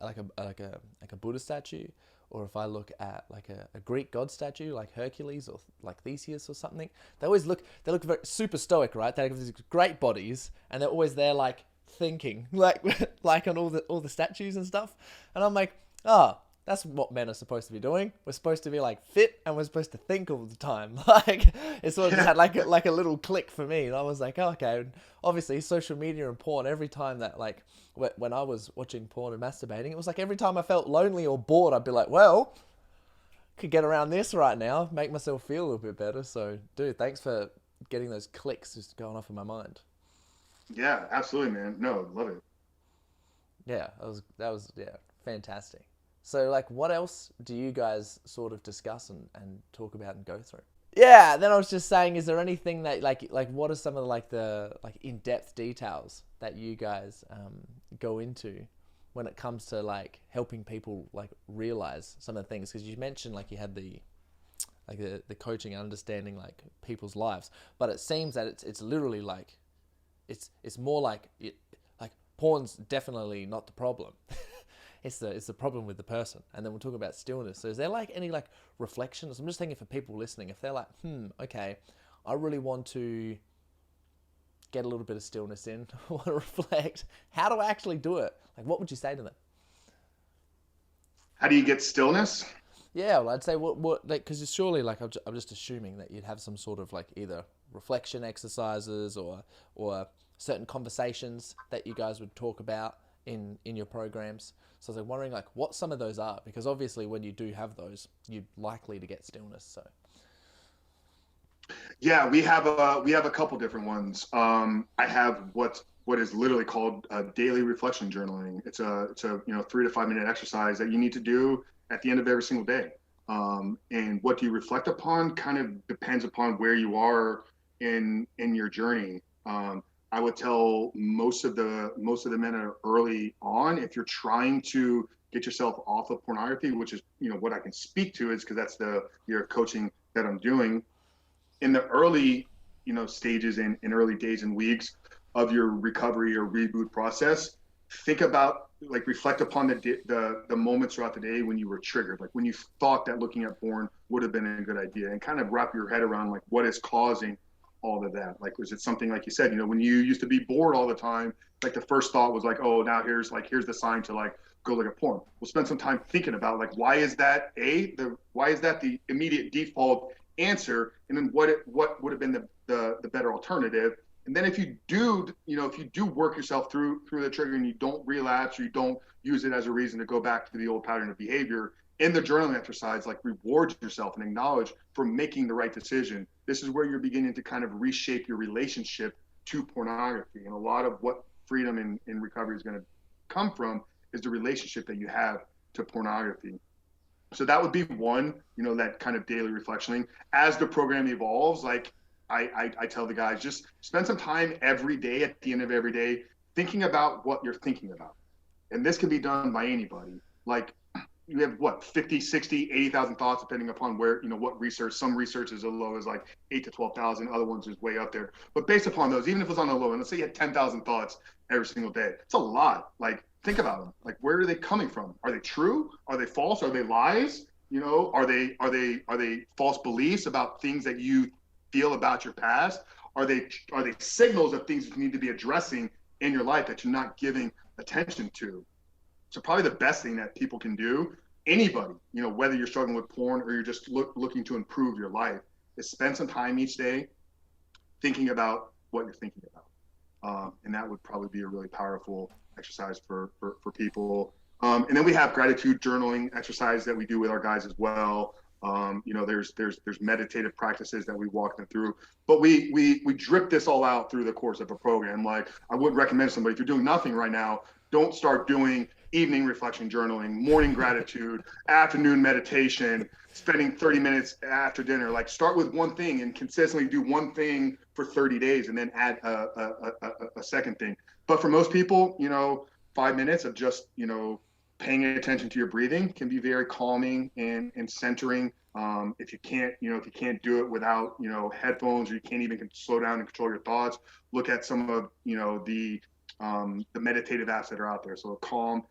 Buddha statue, or if I look at like a Greek god statue like Hercules or like Theseus or something, they look very super stoic, right? They have these great bodies and they're always there like thinking like like on all the statues and stuff. And I'm like, oh, that's what men are supposed to be doing. We're supposed to be like fit and we're supposed to think all the time. Like it sort of just Yeah. had like a little click for me. And I was like, oh, okay. And obviously, social media and porn. Every time that like when I was watching porn and masturbating, it was like every time I felt lonely or bored, I'd be like, well, could get around this right now, make myself feel a little bit better. So, dude, thanks for getting those clicks just going off in my mind. Yeah, absolutely, man. No, love it. Yeah, that was yeah, fantastic. So like what else do you guys sort of discuss and talk about and go through? Yeah, then I was just saying, is there anything that like what are some of the like in-depth details that you guys go into when it comes to like helping people like realize some of the things? Because you mentioned like you had the coaching and understanding like people's lives, but it seems that it's literally like it's more like like porn's definitely not the problem. It's the problem with the person. And then we'll talk about stillness. So is there like any like reflections? I'm just thinking for people listening, if they're like, okay, I really want to get a little bit of stillness in, I want to reflect. How do I actually do it? Like, what would you say to them? How do you get stillness? Yeah, well, I'd say what like because surely like I'm just assuming that you'd have some sort of like either reflection exercises or certain conversations that you guys would talk about in your programs. So I was like wondering like what some of those are, because obviously when you do have those, you're likely to get stillness. So Yeah, we have a couple different ones. I have what is literally called daily reflection journaling. It's a 3 to 5 minute exercise that you need to do at the end of every single day. And what do you reflect upon kind of depends upon where you are in your journey. I would tell most of the men are early on, if you're trying to get yourself off of pornography, which is what I can speak to is because that's the your coaching that I'm doing in the early stages in early days and weeks of your recovery or reboot process. Think about, like, reflect upon the moments throughout the day when you were triggered, like when you thought that looking at porn would have been a good idea, and kind of wrap your head around like what is causing all of that. Like, was it something like you said, when you used to be bored all the time, like the first thought was like, oh, now here's the sign to like go look at porn. We'll spend some time thinking about like why is that the immediate default answer, and then what would have been the better alternative. And then if you do work yourself through the trigger and you don't relapse, or you don't use it as a reason to go back to the old pattern of behavior, in the journaling exercise, like, reward yourself and acknowledge for making the right decision. This is where you're beginning to kind of reshape your relationship to pornography. And a lot of what freedom in recovery is going to come from is the relationship that you have to pornography. So that would be one, that kind of daily reflection. As the program evolves, like, I tell the guys, just spend some time every day, at the end of every day, thinking about what you're thinking about. And this can be done by anybody. Like, you have what, 50, 60, 80,000 thoughts, depending upon where, what research. Some research is as low as like 8 to 12,000. Other ones is way up there. But based upon those, even if it's on the low end, let's say you had 10,000 thoughts every single day. It's a lot. Like, think about them. Like, where are they coming from? Are they true? Are they false? Are they lies? Are they false beliefs about things that you feel about your past? Are they signals of things you need to be addressing in your life that you're not giving attention to? So probably the best thing that people can do, anybody, whether you're struggling with porn or you're just looking to improve your life, is spend some time each day thinking about what you're thinking about. And that would probably be a really powerful exercise for people. And then we have gratitude journaling exercise that we do with our guys as well. There's meditative practices that we walk them through, but we drip this all out through the course of a program. Like, I would recommend somebody, if you're doing nothing right now, don't start doing evening reflection journaling, morning gratitude, afternoon meditation, spending 30 minutes after dinner. Like, start with one thing and consistently do one thing for 30 days, and then add a second thing. But for most people, 5 minutes of just paying attention to your breathing can be very calming and centering. If you can't, if you can't do it without, headphones, or you can't even slow down and control your thoughts, look at some of, the meditative apps that are out there. So Calm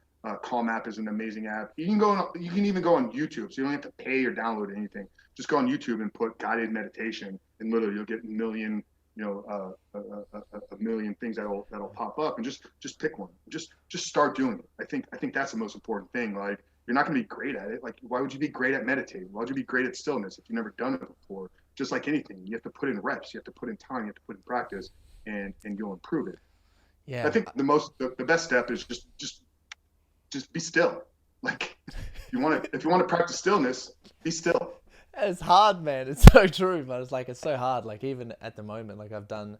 app is an amazing app. You can even go on YouTube, so you don't have to pay or download anything. Just go on YouTube and put guided meditation, and literally you'll get a million things that'll pop up, and just pick one. Just start doing it. I think that's the most important thing. Like, you're not going to be great at it. Like, why would you be great at meditating? Why would you be great at stillness if you've never done it before? Just like anything, you have to put in reps, you have to put in time, you have to put in practice, and you'll improve it. I Yeah. think the best step is just be still. Like, if you want to practice stillness, be still. It's hard, man. It's so true, but it's so hard. Like, even at the moment, like I've done,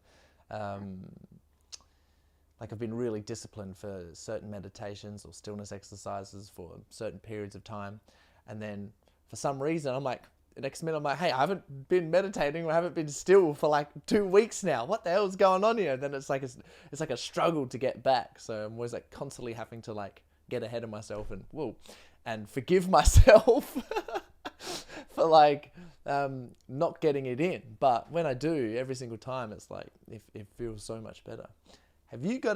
um, like I've been really disciplined for certain meditations or stillness exercises for certain periods of time, and then for some reason I'm like, the next minute I'm like, hey, I haven't been meditating, or I haven't been still for like 2 weeks now. What the hell's going on here? And then it's like a struggle to get back. So I'm always like constantly having to like get ahead of myself and forgive myself for like not getting it in. But when I do, every single time, it's like it feels so much better. Have you got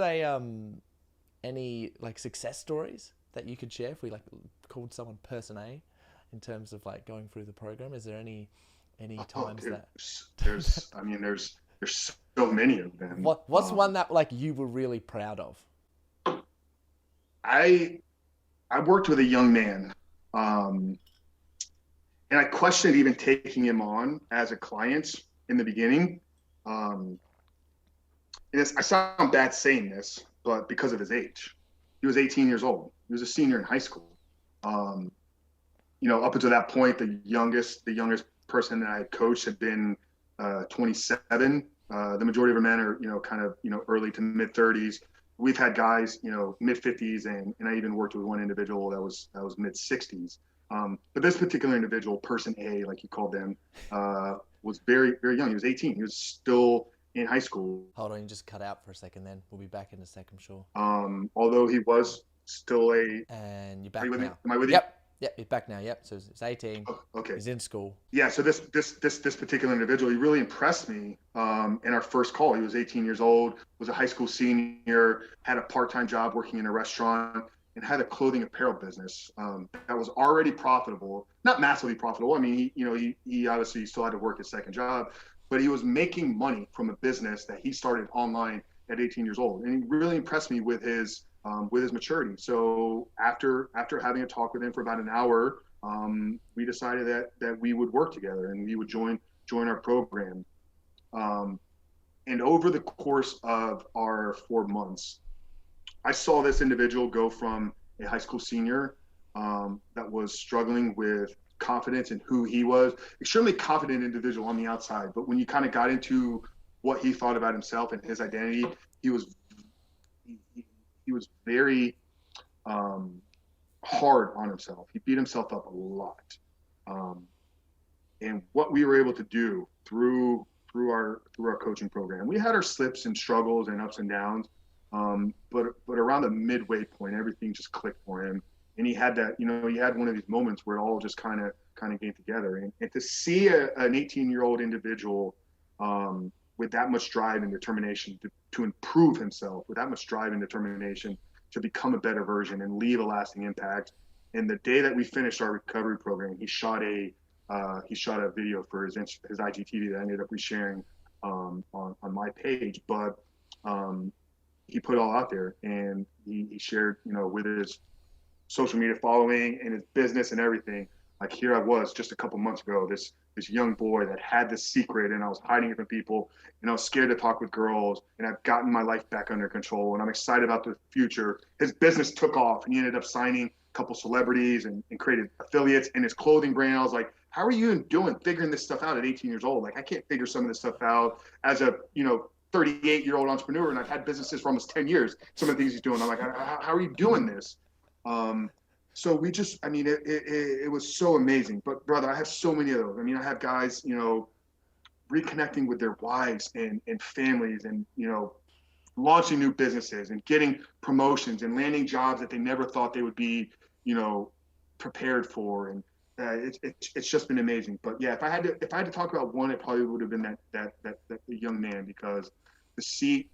any like success stories that you could share if we like called someone person A in terms of like going through the program? Is there any times Dude, that there's so many of them. what's one that like you were really proud of? I I worked with a young man, and I questioned even taking him on as a client in the beginning. Um, I sound bad saying this, but because of his age, he was 18 years old. He was a senior in high school. Um, up until that point, the youngest person that I had coached had been 27. The majority of our men are, kind of, early to mid 30s. We've had guys, mid 50s, and I even worked with one individual that was mid 60s. But this particular individual, person A, like you called them, was very, very young. He was 18. He was still in high school. Hold on, you just cut out for a second. Then we'll be back in a second, I'm sure. Although he was still a. And you're Are back you with me? now. Am I with you? Yep, you're back now. Yep. So it's 18. Oh, okay. He's in school. Yeah. So this particular individual, he really impressed me. In our first call, he was 18 years old, was a high school senior, had a part-time job working in a restaurant, and had a clothing apparel business that was already profitable, not massively profitable. I mean, he obviously still had to work his second job, but he was making money from a business that he started online at 18 years old, and he really impressed me with his maturity. So after having a talk with him for about an hour, we decided that we would work together and we would join our program. And over the course of our 4 months, I saw this individual go from a high school senior that was struggling with confidence in who he was, extremely confident individual on the outside. But when you kind of got into what he thought about himself and his identity, he was very hard on himself. He beat himself up a lot. And what we were able to do through our coaching program, we had our slips and struggles and ups and downs. But around the midway point, everything just clicked for him. And he had that, he had one of these moments where it all just kind of came together. And to see an 18-year-old individual with that much drive and determination to improve himself, with that much drive and determination to become a better version and leave a lasting impact. And the day that we finished our recovery program, he shot a video for his IGTV that I ended up resharing on my page. But he put it all out there, and he shared, with his social media following and his business and everything. Like, here I was just a couple months ago, this young boy that had this secret, and I was hiding it from people, and I was scared to talk with girls, and I've gotten my life back under control, and I'm excited about the future. His business took off, and he ended up signing a couple celebrities and created affiliates in his clothing brand. I was like, how are you figuring this stuff out at 18 years old? Like, I can't figure some of this stuff out as a 38-year-old entrepreneur, and I've had businesses for almost 10 years. Some of the things he's doing, I'm like, how are you doing this? So we just, it was so amazing. But brother, I have so many of those. I have guys, reconnecting with their wives and families, and, launching new businesses and getting promotions and landing jobs that they never thought they would be, you know, prepared for. And it's just been amazing. But yeah, if I had to talk about one, it probably would have been that young man, because to see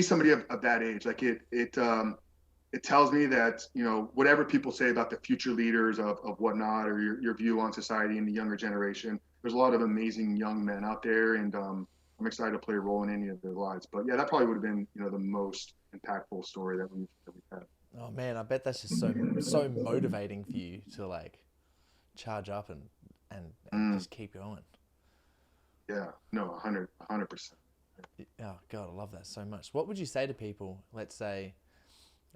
somebody of that age, like it tells me that, you know, whatever people say about the future leaders of whatnot, or your view on society and the younger generation, there's a lot of amazing young men out there, and I'm excited to play a role in any of their lives. But yeah, that probably would have been, you know, the most impactful story that we've had. Oh man, I bet that's just so motivating for you to like charge up and Mm, just keep going. yeah, no, 100%. Oh God, I love that so much. What would you say to people? Let's say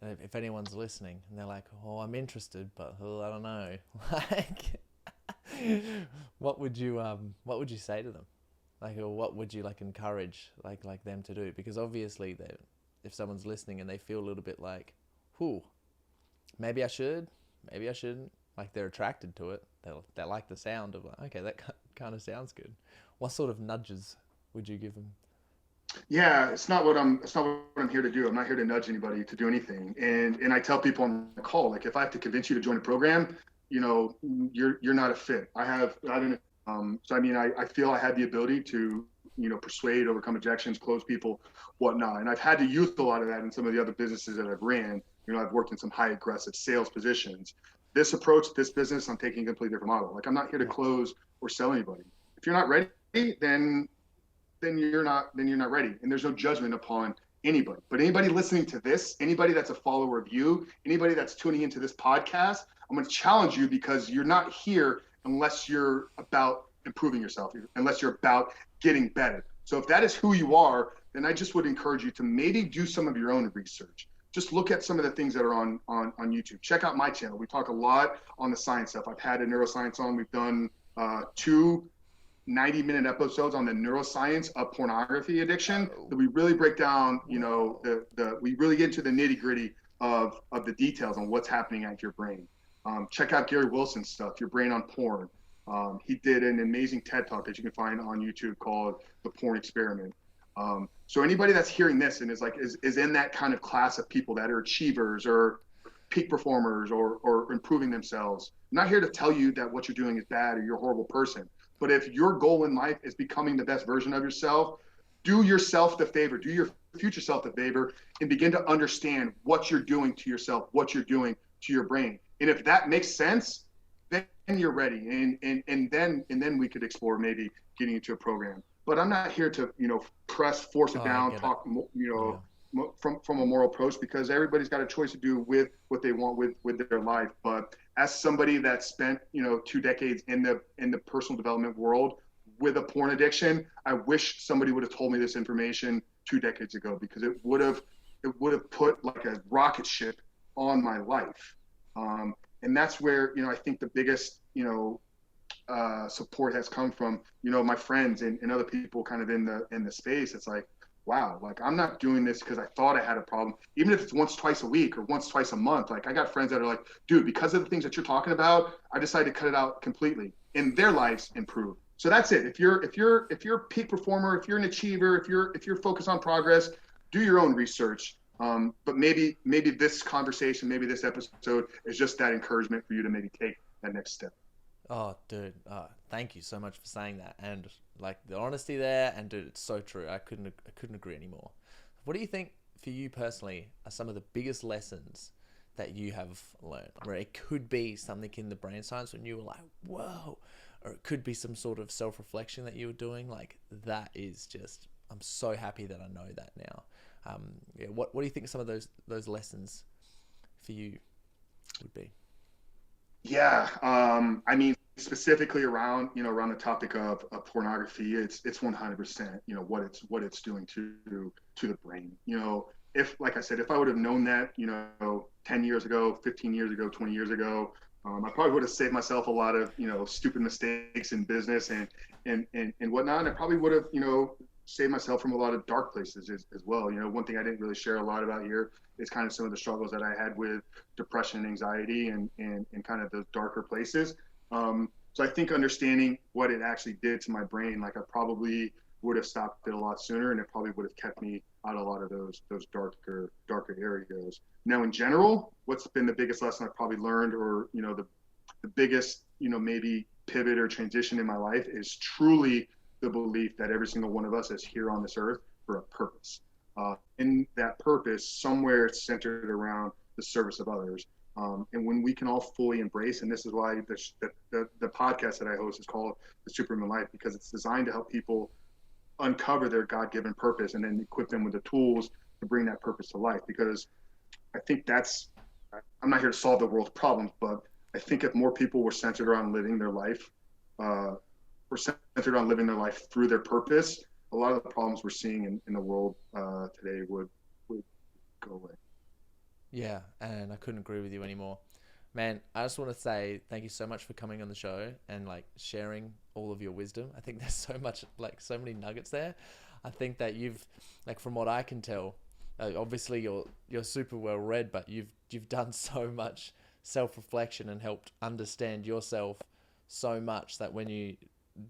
if anyone's listening and they're like, "Oh, I'm interested, but I don't know." Like, what would you say to them? Like, or what would you like encourage like them to do? Because obviously, that if someone's listening and they feel a little bit like, "Whew, maybe I should, maybe I shouldn't," like they're attracted to it. They like the sound of like, okay, that kind of sounds good. What sort of nudges would you give them? Yeah, it's not what I'm here to do. I'm not here to nudge anybody to do anything. And I tell people on the call, like, if I have to convince you to join a program, you know, you're not a fit. I don't so I mean, I feel I had the ability to, you know, persuade, overcome objections, close people, whatnot. And I've had to use a lot of that in some of the other businesses that I've ran. You know, I've worked in some high aggressive sales positions. This approach, this business, I'm taking a completely different model. Like, I'm not here to Yeah. close or sell anybody. If you're not ready, then then you're not ready. And there's no judgment upon anybody. But anybody listening to this, anybody that's a follower of you, anybody that's tuning into this podcast, I'm going to challenge you, because you're not here unless you're about improving yourself, unless you're about getting better. So if that is who you are, then I just would encourage you to maybe do some of your own research. Just look at some of the things that are on YouTube. Check out my channel. We talk a lot on the science stuff. I've had a neuroscience on. We've done two 90-minute episodes on the neuroscience of pornography addiction, that we really break down, you know, we really get into the nitty gritty of the details on what's happening at your brain. Check out Gary Wilson's stuff, Your Brain on Porn. He did an amazing TED talk that you can find on YouTube called The Porn Experiment. So anybody that's hearing this and is in that kind of class of people that are achievers or peak performers, or improving themselves, I'm not here to tell you that what you're doing is bad or you're a horrible person. But if your goal in life is becoming the best version of yourself, do yourself the favor, do your future self the favor, and begin to understand what you're doing to yourself, what you're doing to your brain. And if that makes sense, then you're ready. And then we could explore maybe getting into a program. But I'm not here to, you know, force Oh, it I down, get it. talk, you Yeah. know, from a moral approach, because everybody's got a choice to do with what they want with their life. But as somebody that spent, you know, 2 decades in the personal development world with a porn addiction, I wish somebody would have told me this information 2 decades ago, because it would have put like a rocket ship on my life. And that's where, you know, I think the biggest, you know, support has come from, you know, my friends and other people kind of in the space. It's like, wow, like, I'm not doing this because I thought I had a problem, even if it's once, twice a week or once, twice a month. Like, I got friends that are like, dude, because of the things that you're talking about, I decided to cut it out completely, and their lives improve. So that's it. If you're a peak performer, if you're an achiever, if you're focused on progress, do your own research. But maybe this conversation, maybe this episode is just that encouragement for you to maybe take that next step. Oh, dude, thank you so much for saying that, and like the honesty there, and dude, it's so true. I couldn't agree anymore. What do you think for you personally are some of the biggest lessons that you have learned? Where it could be something in the brain science when you were like, whoa, or it could be some sort of self-reflection that you were doing. Like, that is just, I'm so happy that I know that now. Yeah, what do you think some of those lessons for you would be? Yeah, I mean, specifically around the topic of pornography, it's 100%, you know, what it's doing to the brain. You know, if, like I said, if I would have known that, you know, 10 years ago, 15 years ago, 20 years ago, I probably would have saved myself a lot of, you know, stupid mistakes in business and whatnot. And I probably would have, you know, saved myself from a lot of dark places as well. You know, one thing I didn't really share a lot about here is kind of some of the struggles that I had with depression and anxiety and kind of those darker places. So I think understanding what it actually did to my brain, like, I probably would have stopped it a lot sooner, and it probably would have kept me out of a lot of those darker areas. Now, in general, what's been the biggest lesson I've probably learned, or the biggest maybe pivot or transition in my life, is truly the belief that every single one of us is here on this earth for a purpose. In that purpose, somewhere it's centered around the service of others. And when we can all fully embrace, and this is why the podcast that I host is called The Superhuman Life, because it's designed to help people uncover their God-given purpose and then equip them with the tools to bring that purpose to life. Because I think I'm not here to solve the world's problems, but I think if more people were centered around living their life, through their purpose, a lot of the problems we're seeing in the world today would go away. Yeah, and I couldn't agree with you anymore. Man, I just want to say thank you so much for coming on the show and like sharing all of your wisdom. I think there's so much, like so many nuggets there. I think that you've, like from what I can tell, obviously you're super well read, but you've done so much self-reflection and helped understand yourself so much that when you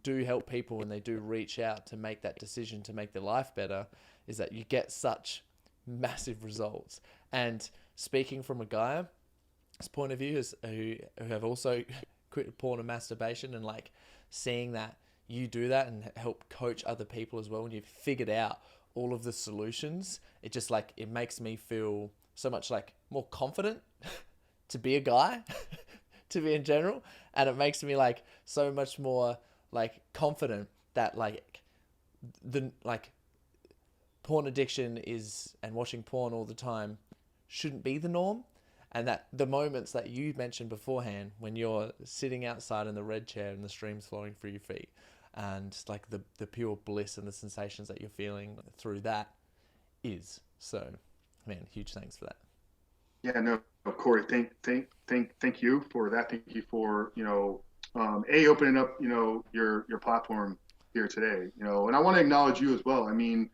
do help people and they do reach out to make that decision to make their life better, is that you get such massive results. And speaking from a guy's point of view, who have also quit porn and masturbation, and like seeing that you do that and help coach other people as well, and you've figured out all of the solutions, it just like, it makes me feel so much like more confident to be a guy, to be in general. And it makes me like so much more like confident that like porn addiction is, and watching porn all the time shouldn't be the norm. And that the moments that you mentioned beforehand, when you're sitting outside in the red chair and the stream's flowing through your feet, and like the pure bliss and the sensations that you're feeling through that is. So, man, huge thanks for that. Yeah, no, Corey, thank you for that. Thank you for, opening up, your platform here today, and I want to acknowledge you as well. I mean,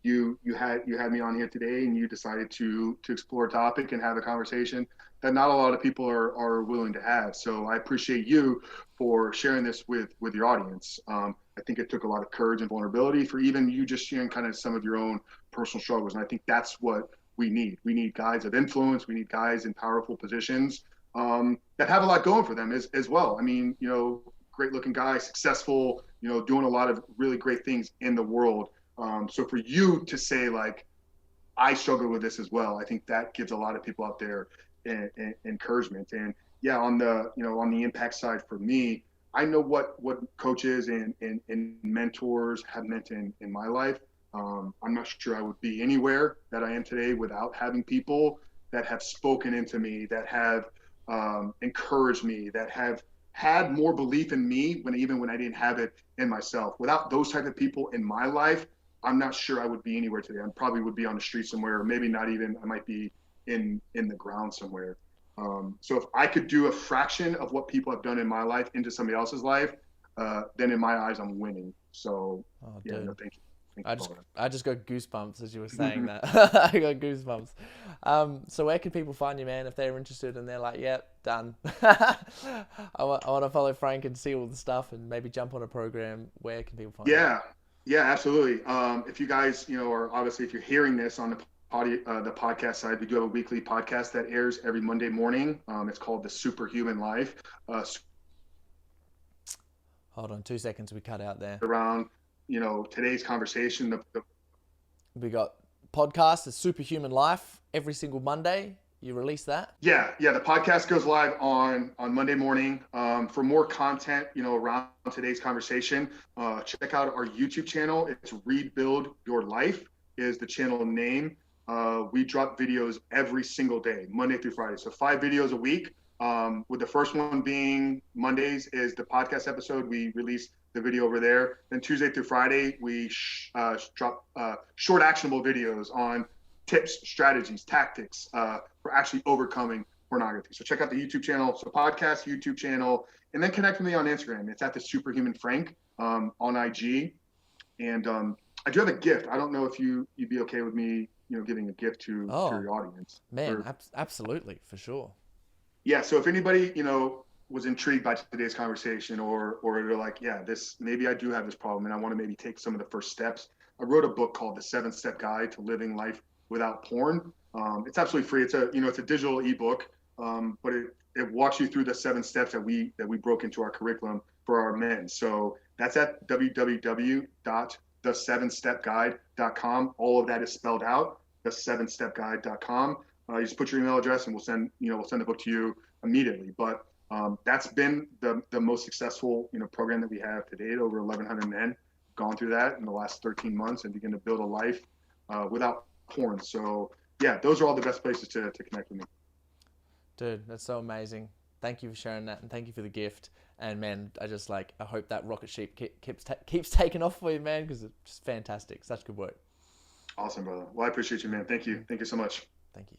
you had me on here today, and you decided to explore a topic and have a conversation that not a lot of people are willing to have. So I appreciate you for sharing this with your audience. I think it took a lot of courage and vulnerability for even you just sharing kind of some of your own personal struggles. And I think that's what we need. We need guys of influence. We need guys in powerful positions that have a lot going for them as well. I mean, great looking guy, successful, doing a lot of really great things in the world. So for you to say like, I struggle with this as well, I think that gives a lot of people out there encouragement. And yeah, on the impact side for me, I know what coaches and mentors have meant in my life. I'm not sure I would be anywhere that I am today without having people that have spoken into me, that have encouraged me, that have had more belief in me even when I didn't have it in myself. Without those type of people in my life, I'm not sure I would be anywhere today. I probably would be on the street somewhere, or maybe not even, I might be in the ground somewhere. So if I could do a fraction of what people have done in my life into somebody else's life, then in my eyes, I'm winning. So yeah, no, thank you. I just got goosebumps as you were saying that. I got goosebumps. So where can people find you, man, if they're interested and they're like, yep, done. I want to follow Frank and see all the stuff and maybe jump on a program. Where can people find you? Yeah, absolutely. If you guys, or obviously if you're hearing this on the podcast side, we do have a weekly podcast that airs every Monday morning. It's called The Superhuman Life. Hold on 2 seconds. We cut out there. Around, today's conversation. We got podcast, The Superhuman Life, every single Monday. You release that? Yeah. The podcast goes live on Monday morning. For more content, around today's conversation, check out our YouTube channel. It's Rebuild Your Life is the channel name. We drop videos every single day, Monday through Friday. So 5 videos a week. With the first one being Mondays is the podcast episode. We release the video over there. Then Tuesday through Friday, we drop short actionable videos on tips, strategies, tactics for actually overcoming pornography. So check out the YouTube channel. So podcast, YouTube channel, and then connect with me on Instagram. It's at the Superhuman Frank on IG. And I do have a gift. I don't know if you'd be okay with me, giving a gift to your audience. Man, absolutely, for sure. Yeah. So if anybody, was intrigued by today's conversation, or they're like, yeah, this, maybe I do have this problem and I want to maybe take some of the first steps. I wrote a book called The 7-Step Guide to Living Life Without Porn. It's absolutely free. It's a digital ebook, but it walks you through the 7 steps that we broke into our curriculum for our men. So that's at www.the7stepguide.com. All of that is spelled out, the7stepguide.com. You just put your email address and we'll send the book to you immediately. But that's been the most successful program that we have to date. Over 1,100 men gone through that in the last 13 months and begin to build a life without porn. So yeah, those are all the best places to connect with me. Dude, that's so amazing. Thank you for sharing that, and thank you for the gift. And man, I hope that rocket ship keeps taking off for you, man, because it's just fantastic. Such good work. Awesome, brother. Well, I appreciate you, man. Thank you so much. Thank you.